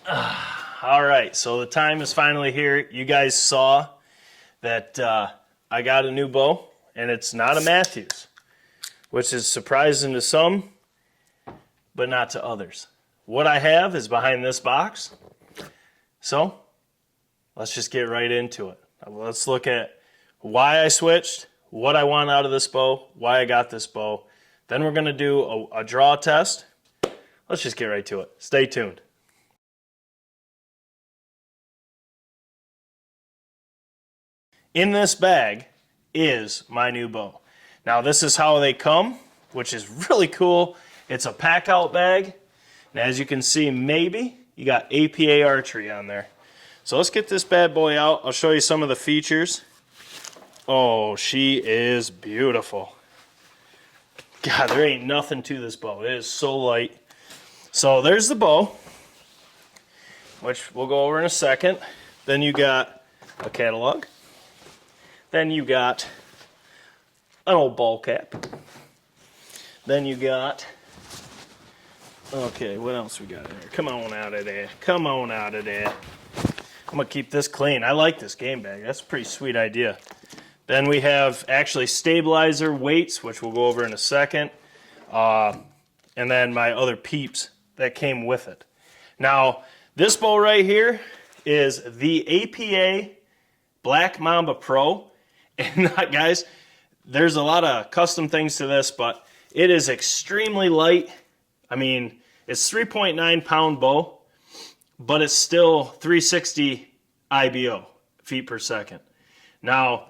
All right, so the time is finally here. You guys saw that I got a new bow, and it's not a Matthews, which is surprising to some, but not to others. What I have is behind this box, so let's just get right into it. Let's look at why I switched, what I want out of this bow, why I got this bow. Then we're going to do a draw test. Let's just get right to it. Stay tuned. In this bag is my new bow. Now this is how they come, which is really cool. It's a pack out bag. And as you can see, maybe you got APA archery on there. So let's get this bad boy out. I'll show you some of the features. Oh, she is beautiful. God, there ain't nothing to this bow. It is so light. So there's the bow, which we'll go over in a second. Then you got a catalog. Then you got an old ball cap. Then you got, okay, what else we got in here? Come on out of there. Come on out of there. I'm going to keep this clean. I like this game bag. That's a pretty sweet idea. Then we have actually stabilizer weights, which we'll go over in a second. And then my other peeps that came with it. Now, this bow right here is the APA Black Mamba Pro. And guys, there's a lot of custom things to this, but it is extremely light. I mean, it's 3.9 pound bow, but it's still 360 IBO, feet per second. Now,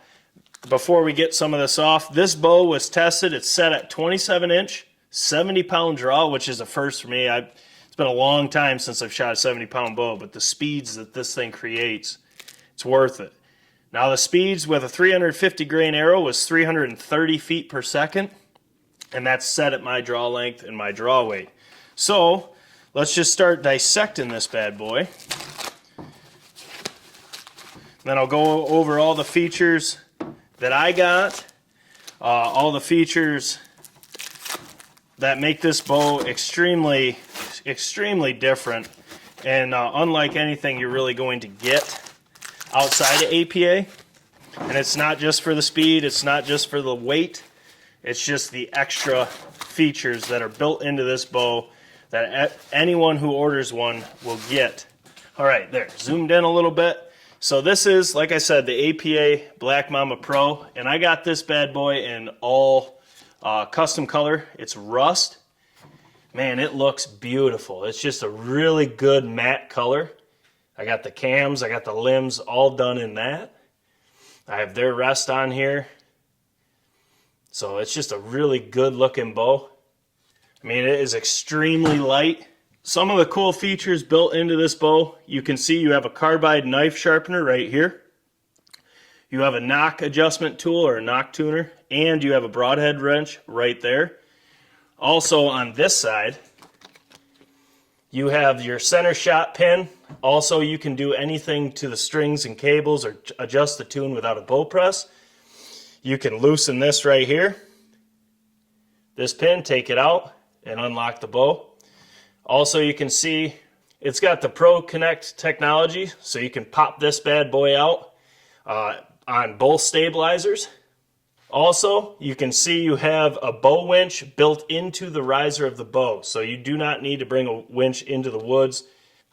before we get some of this off, this bow was tested. It's set at 27 inch, 70 pound draw, which is a first for me. It's been a long time since I've shot a 70 pound bow, but the speeds that this thing creates, it's worth it. Now the speeds with a 350 grain arrow was 330 feet per second, and that's set at my draw length and my draw weight. So let's just start dissecting this bad boy. Then I'll go over all the features that I got, all the features that make this bow extremely different and unlike anything you're really going to get outside of APA. And it's not just for the speed, it's not just for the weight, it's just the extra features that are built into this bow that anyone who orders one will get. All right, there, zoomed in a little bit. So this is, like I said, the APA Black Mamba Pro, and I got this bad boy in all custom color. It's rust. Man, it looks beautiful. It's just a really good matte color. I got the cams, I got the limbs all done in that. I have their rest on here. So it's just a really good looking bow. I mean, it is extremely light. Some of the cool features built into this bow, you can see you have a carbide knife sharpener right here. You have a knock adjustment tool or a knock tuner, and you have a broadhead wrench right there. Also on this side, you have your center shot pin. Also, you can do anything to the strings and cables or adjust the tune without a bow press. You can loosen this right here. This pin, take it out and unlock the bow. Also, you can see it's got the Pro Connect technology, so you can pop this bad boy out on both stabilizers. Also, you can see you have a bow winch built into the riser of the bow, so you do not need to bring a winch into the woods.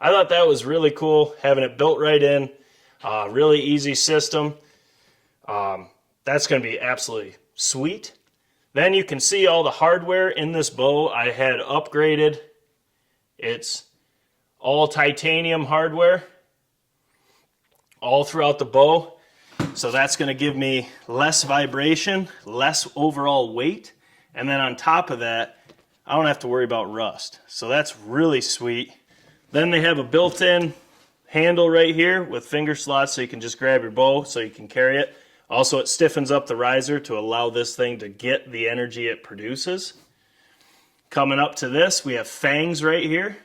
I thought that was really cool, having it built right in. Really easy system. That's going to be absolutely sweet. Then you can see all the hardware in this bow I had upgraded. It's all titanium hardware all throughout the bow. So that's going to give me less vibration, less overall weight. And then on top of that, I don't have to worry about rust. So that's really sweet. Then they have a built-in handle right here with finger slots so you can just grab your bow so you can carry it. Also, it stiffens up the riser to allow this thing to get the energy it produces. Coming up to this, we have fangs right here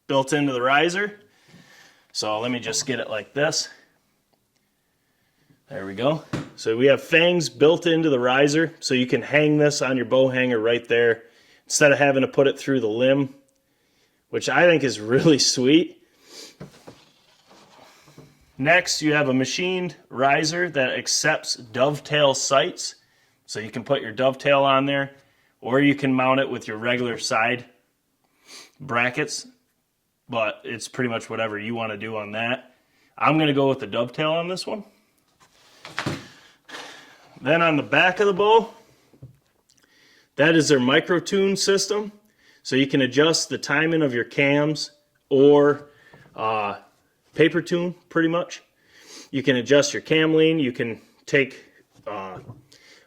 built into the riser. So let me just get it like this. There we go. So we have fangs built into the riser, so you can hang this on your bow hanger right there instead of having to put it through the limb, which I think is really sweet. Next, you have a machined riser that accepts dovetail sights. So you can put your dovetail on there, or you can mount it with your regular side brackets, but it's pretty much whatever you want to do on that. I'm going to go with the dovetail on this one. Then on the back of the bow, that is their micro tune system. So you can adjust the timing of your cams or paper tune, pretty much. You can adjust your cam lean. You can take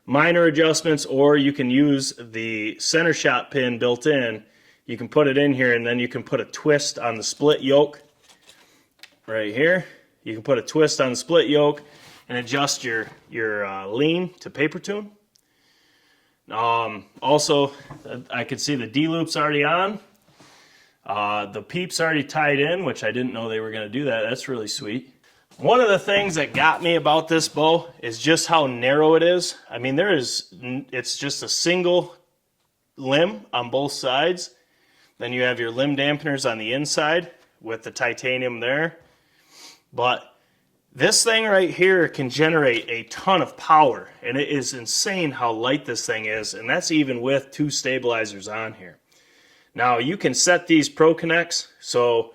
minor adjustments, or you can use the center shot pin built in. You can put it in here, and then you can put a twist on the split yoke right here. You can put a twist on the split yoke and adjust your lean to paper tune. Also, I could see the D-loop's already on. The peep's already tied in, which I didn't know they were going to do that. That's really sweet. One of the things that got me about this bow is just how narrow it is. I mean, it's just a single limb on both sides. Then you have your limb dampeners on the inside with the titanium there. But this thing right here can generate a ton of power, and it is insane how light this thing is, and that's even with 2 stabilizers on here. Now, you can set these Pro Connects, so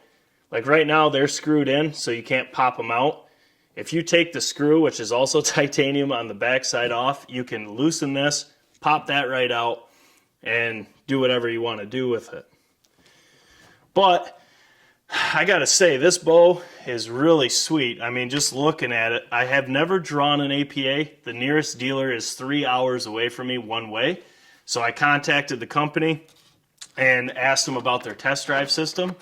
like right now they're screwed in, so you can't pop them out. If you take the screw, which is also titanium, on the back side off, you can loosen this, pop that right out, and do whatever you want to do with it. But I gotta say, this bow is really sweet. I mean, just looking at it, I have never drawn an APA. The nearest dealer is 3 hours away from me one way. So I contacted the company and asked them about their test drive system,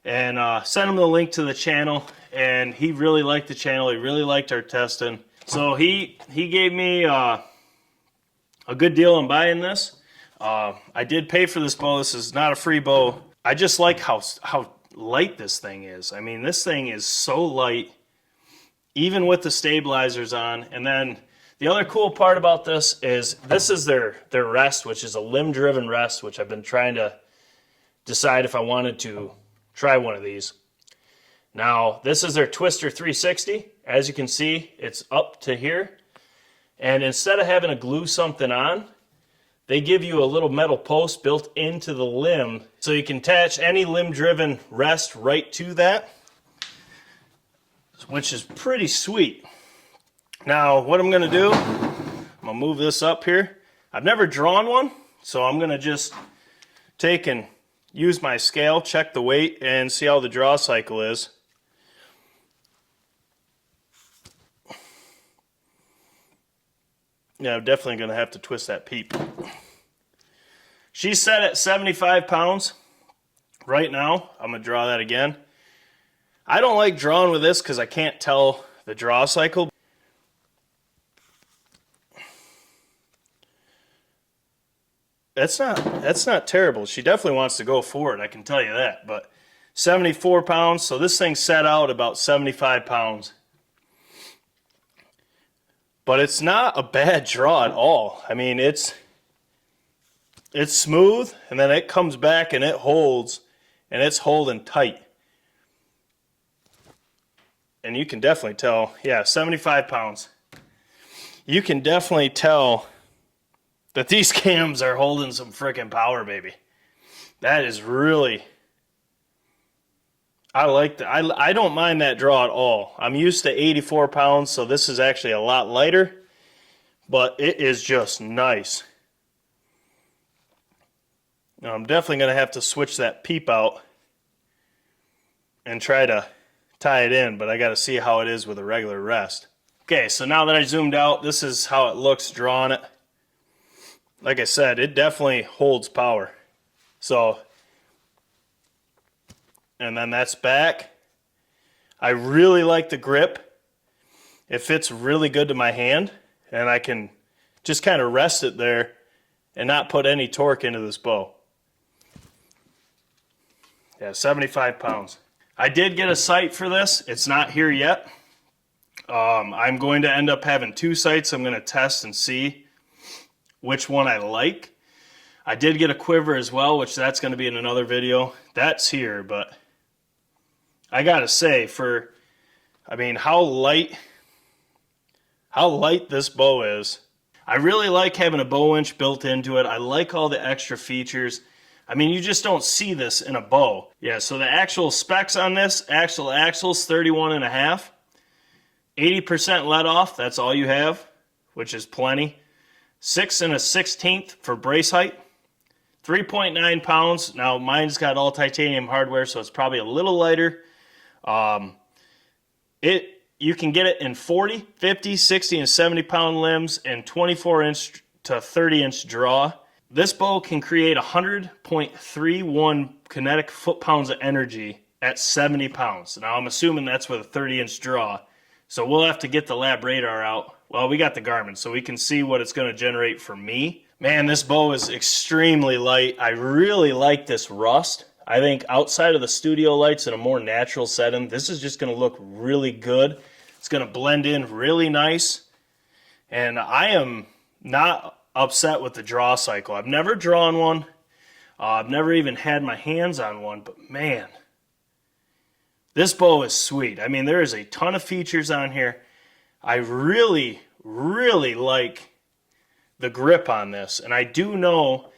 and sent him the link to the channel, and he really liked the channel. He really liked our testing. So he gave me a good deal on buying this. I did pay for this bow. This is not a free bow. I just like how light this thing is. I mean, this thing is so light, even with the stabilizers on. And then the other cool part about this is their rest, which is a limb-driven rest, which I've been trying to decide if I wanted to try one of these. Now, this is their Twister 360. As you can see, it's up to here. And instead of having to glue something on, they give you a little metal post built into the limb, so you can attach any limb-driven rest right to that, which is pretty sweet. Now, what I'm going to do, I'm going to move this up here. I've never drawn one, so I'm going to just take and use my scale, check the weight, and see how the draw cycle is. Yeah, I'm definitely going to have to twist that peep. She's set at 75 pounds right now. I'm going to draw that again. I don't like drawing with this because I can't tell the draw cycle. That's not terrible. She definitely wants to go for it, I can tell you that. But 74 pounds, so this thing set out about 75 pounds. But it's not a bad draw at all. I mean, it's smooth, and then it comes back and it holds, and it's holding tight. And you can definitely tell, yeah, 75 pounds. You can definitely tell that these cams are holding some freaking power, baby. That is really, I like that. I don't mind that draw at all. I'm used to 84 pounds, so this is actually a lot lighter, but it is just nice. Now, I'm definitely going to have to switch that peep out and try to tie it in, but I got to see how it is with a regular rest. Okay, so now that I zoomed out, this is how it looks drawing it. Like I said, it definitely holds power. So, and then that's back. I really like the grip. It fits really good to my hand, and I can just kind of rest it there and not put any torque into this bow. Yeah, 75 pounds. I did get a sight for this. It's not here yet. I'm going to end up having 2 sights. I'm going to test and see which one I like. I did get a quiver as well, which that's going to be in another video. That's here, but I got to say, for I mean, how light this bow is. I really like having a bow winch built into it. I like all the extra features. I mean, you just don't see this in a bow. Yeah, so the actual specs on this, actual axles, 31.5. 80% let off, that's all you have, which is plenty. 6 1/16 for brace height. 3.9 pounds. Now, mine's got all titanium hardware, so it's probably a little lighter. You can get it in 40, 50, 60, and 70 pound limbs and 24-inch to 30-inch draw. This bow can create 100.31 kinetic foot-pounds of energy at 70 pounds. Now, I'm assuming that's with a 30-inch draw. So we'll have to get the lab radar out. Well, we got the Garmin, so we can see what it's going to generate for me. Man, this bow is extremely light. I really like this rust. I think outside of the studio lights in a more natural setting, this is just going to look really good. It's going to blend in really nice. And I am not upset with the draw cycle. I've never drawn one. I've never even had my hands on one, but man, this bow is sweet. I mean, there is a ton of features on here. I really, really like the grip on this. And I do know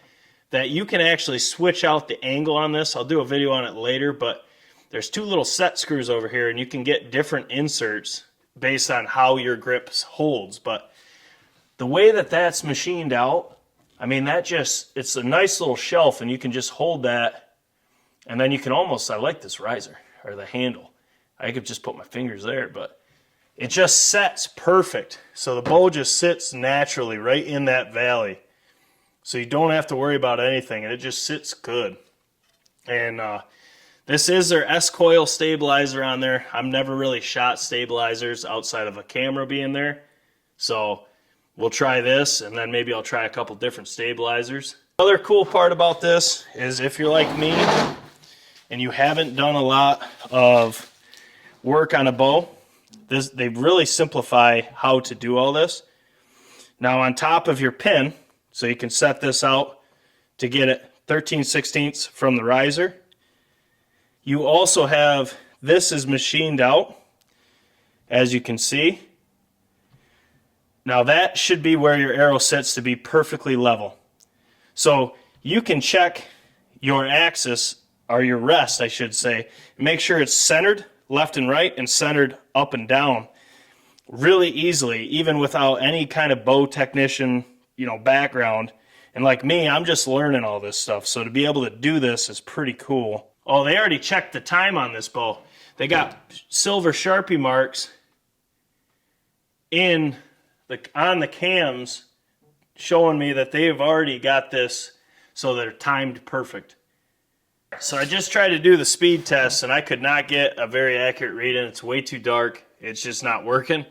that you can actually switch out the angle on this. I'll do a video on it later, but there's 2 little set screws over here, and you can get different inserts based on how your grip holds. But the way that that's machined out, I mean, it's a nice little shelf, and you can just hold that, and then you can almost, I like this riser, or the handle. I could just put my fingers there, but it just sets perfect. So the bow just sits naturally right in that valley. So you don't have to worry about anything, and it just sits good. And this is their S-coil stabilizer on there. I've never really shot stabilizers outside of a camera being there. So we'll try this, and then maybe I'll try a couple different stabilizers. Another cool part about this is if you're like me and you haven't done a lot of work on a bow, they really simplify how to do all this. Now on top of your pin, so you can set this out to get it 13/16 from the riser. You also have, this is machined out, as you can see. Now that should be where your arrow sits to be perfectly level. So you can check your axis, or your rest I should say, make sure it's centered left and right and centered up and down really easily, even without any kind of bow technician background. And like me, I'm just learning all this stuff, so to be able to do this is pretty cool. Oh, they already checked the time on this bow. They got silver Sharpie marks on the cams showing me that they've already got this so they're timed perfect. So I just tried to do the speed test, and I could not get a very accurate reading. It's way too dark. It's just not working.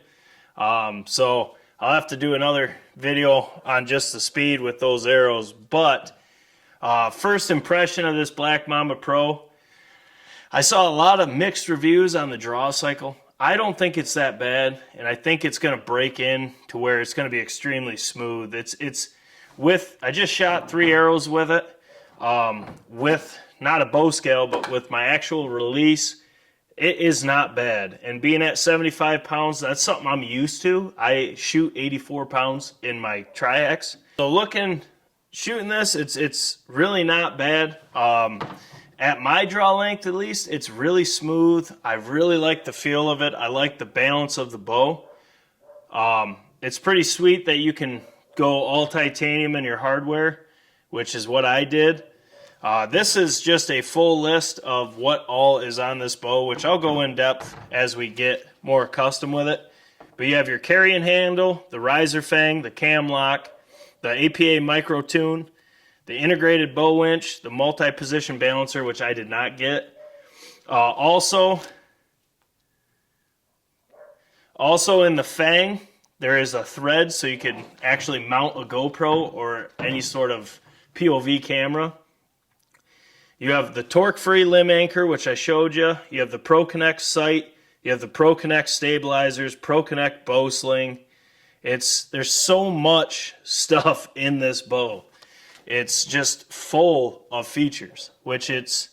So I'll have to do another video on just the speed with those arrows. But first impression of this Black Mamba Pro, I saw a lot of mixed reviews on the draw cycle. I don't think it's that bad, and I think it's going to break in to where it's going to be extremely smooth. I just shot 3 arrows with it, with not a bow scale, but with my actual release. It is not bad. And being at 75 pounds, that's something I'm used to. I shoot 84 pounds in my Tri-X. So shooting this, it's really not bad. At my draw length, at least, it's really smooth. I really like the feel of it. I like the balance of the bow. It's pretty sweet that you can go all titanium in your hardware, which is what I did. This is just a full list of what all is on this bow, which I'll go in depth as we get more accustomed with it. But you have your carrying handle, the riser fang, the cam lock, the APA micro tune, the integrated bow winch, the multi-position balancer, which I did not get. Also in the fang, there is a thread so you can actually mount a GoPro or any sort of POV camera. You have the torque-free limb anchor, which I showed you. You have the Pro Connect sight. You have the Pro Connect stabilizers, Pro Connect bow sling. There's so much stuff in this bow. It's just full of features, which it's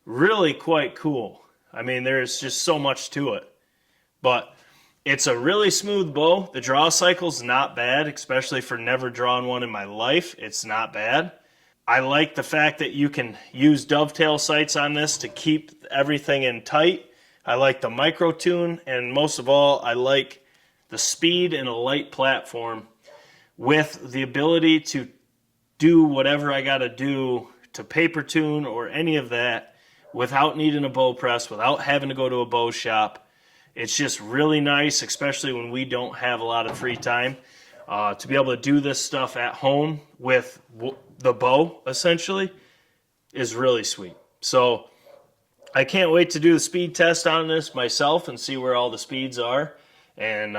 really quite cool. I mean, there's just so much to it. But it's a really smooth bow. The draw cycle's not bad, especially for never drawn one in my life. It's not bad. I like the fact that you can use dovetail sights on this to keep everything in tight. I like the micro tune, and most of all, I like the speed and a light platform with the ability to do whatever I got to do to paper tune or any of that without needing a bow press, without having to go to a bow shop. It's just really nice, especially when we don't have a lot of free time, to be able to do this stuff at home with the bow, essentially, is really sweet. So I can't wait to do the speed test on this myself and see where all the speeds are, and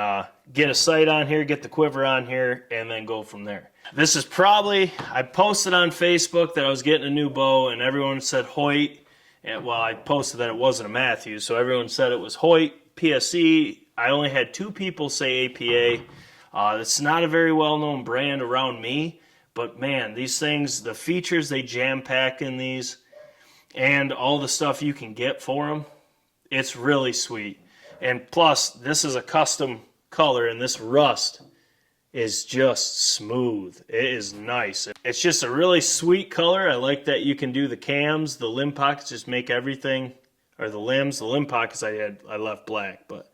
get a sight on here, get the quiver on here, and then go from there. This is probably, I posted on Facebook that I was getting a new bow, and everyone said Hoyt. And, well, I posted that it wasn't a Matthews, so everyone said it was Hoyt, PSE. I only had 2 people say APA. It's not a very well-known brand around me, but man, these things, the features they jam-pack in these, and all the stuff you can get for them, it's really sweet. And plus, this is a custom color, and this rust is just smooth. It is nice. It's just a really sweet color. I like that you can do the cams, the limb pockets, just make everything, or the limbs. The limb pockets I left black, but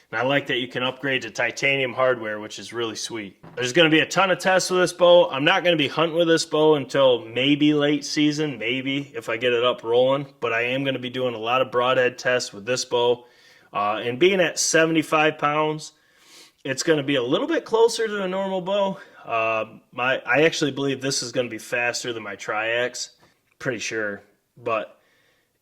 and I like that you can upgrade to titanium hardware, which is really sweet. There's going to be a ton of tests with this bow. I'm not going to be hunting with this bow until maybe late season, maybe if I get it up rolling, but I am going to be doing a lot of broadhead tests with this bow. And being at 75 pounds, it's going to be a little bit closer to a normal bow. I actually believe this is going to be faster than my Triax. Pretty sure. But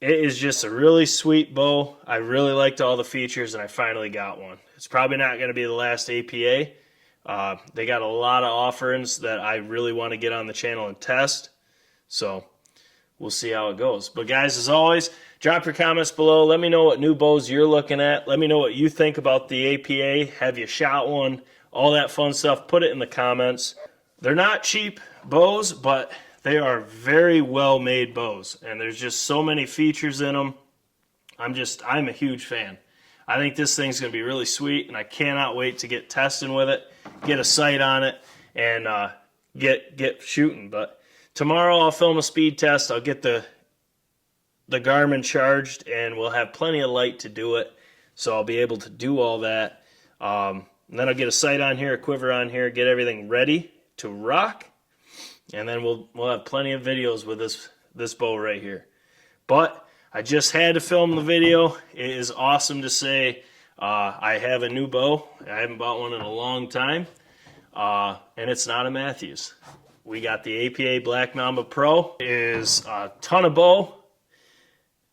it is just a really sweet bow. I really liked all the features, and I finally got one. It's probably not going to be the last APA. They got a lot of offerings that I really want to get on the channel and test. So we'll see how it goes. But guys, as always, drop your comments below. Let me know what new bows you're looking at. Let me know what you think about the APA. Have you shot one? All that fun stuff. Put it in the comments. They're not cheap bows, but they are very well made bows. And there's just so many features in them. I'm a huge fan. I think this thing's going to be really sweet, and I cannot wait to get testing with it, get a sight on it, and get shooting. But tomorrow I'll film a speed test. I'll get the Garmin charged, and we'll have plenty of light to do it, so I'll be able to do all that. And then I'll get a sight on here, a quiver on here, get everything ready to rock, and then we'll have plenty of videos with this bow right here. But I just had to film the video. It is awesome to say I have a new bow. I haven't bought one in a long time, and it's not a Matthews. We got the APA Black Mamba Pro. It is a ton of bow,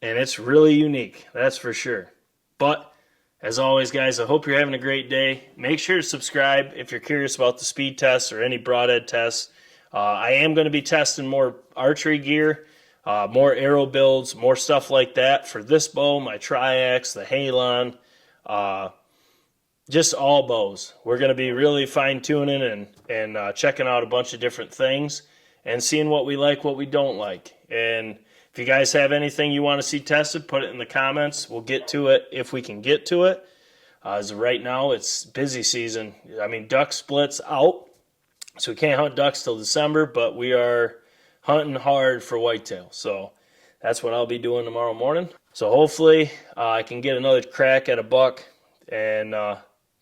and it's really unique, that's for sure. But as always, guys, I hope you're having a great day. Make sure to subscribe if you're curious about the speed tests or any broadhead tests. I am going to be testing more archery gear, more arrow builds, more stuff like that for this bow, my Triax, the Halon, just all bows. We're going to be really fine-tuning and checking out a bunch of different things and seeing what we like, what we don't like. And if you guys have anything you want to see tested, put it in the comments. We'll get to it if we can get to it. As of right now, it's busy season. I mean, duck splits out, so we can't hunt ducks till December, but we are hunting hard for whitetail. So that's what I'll be doing tomorrow morning. So hopefully I can get another crack at a buck and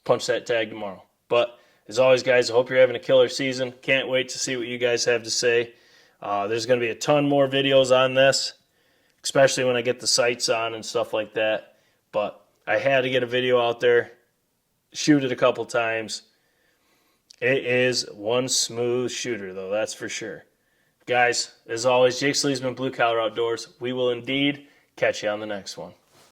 punch that tag tomorrow. But as always, guys, I hope you're having a killer season. Can't wait to see what you guys have to say. There's going to be a ton more videos on this, especially when I get the sights on and stuff like that. But I had to get a video out there, shoot it a couple times. It is one smooth shooter, though, that's for sure. Guys, as always, Jake Sleesman, Blue Collar Outdoors. We will indeed catch you on the next one.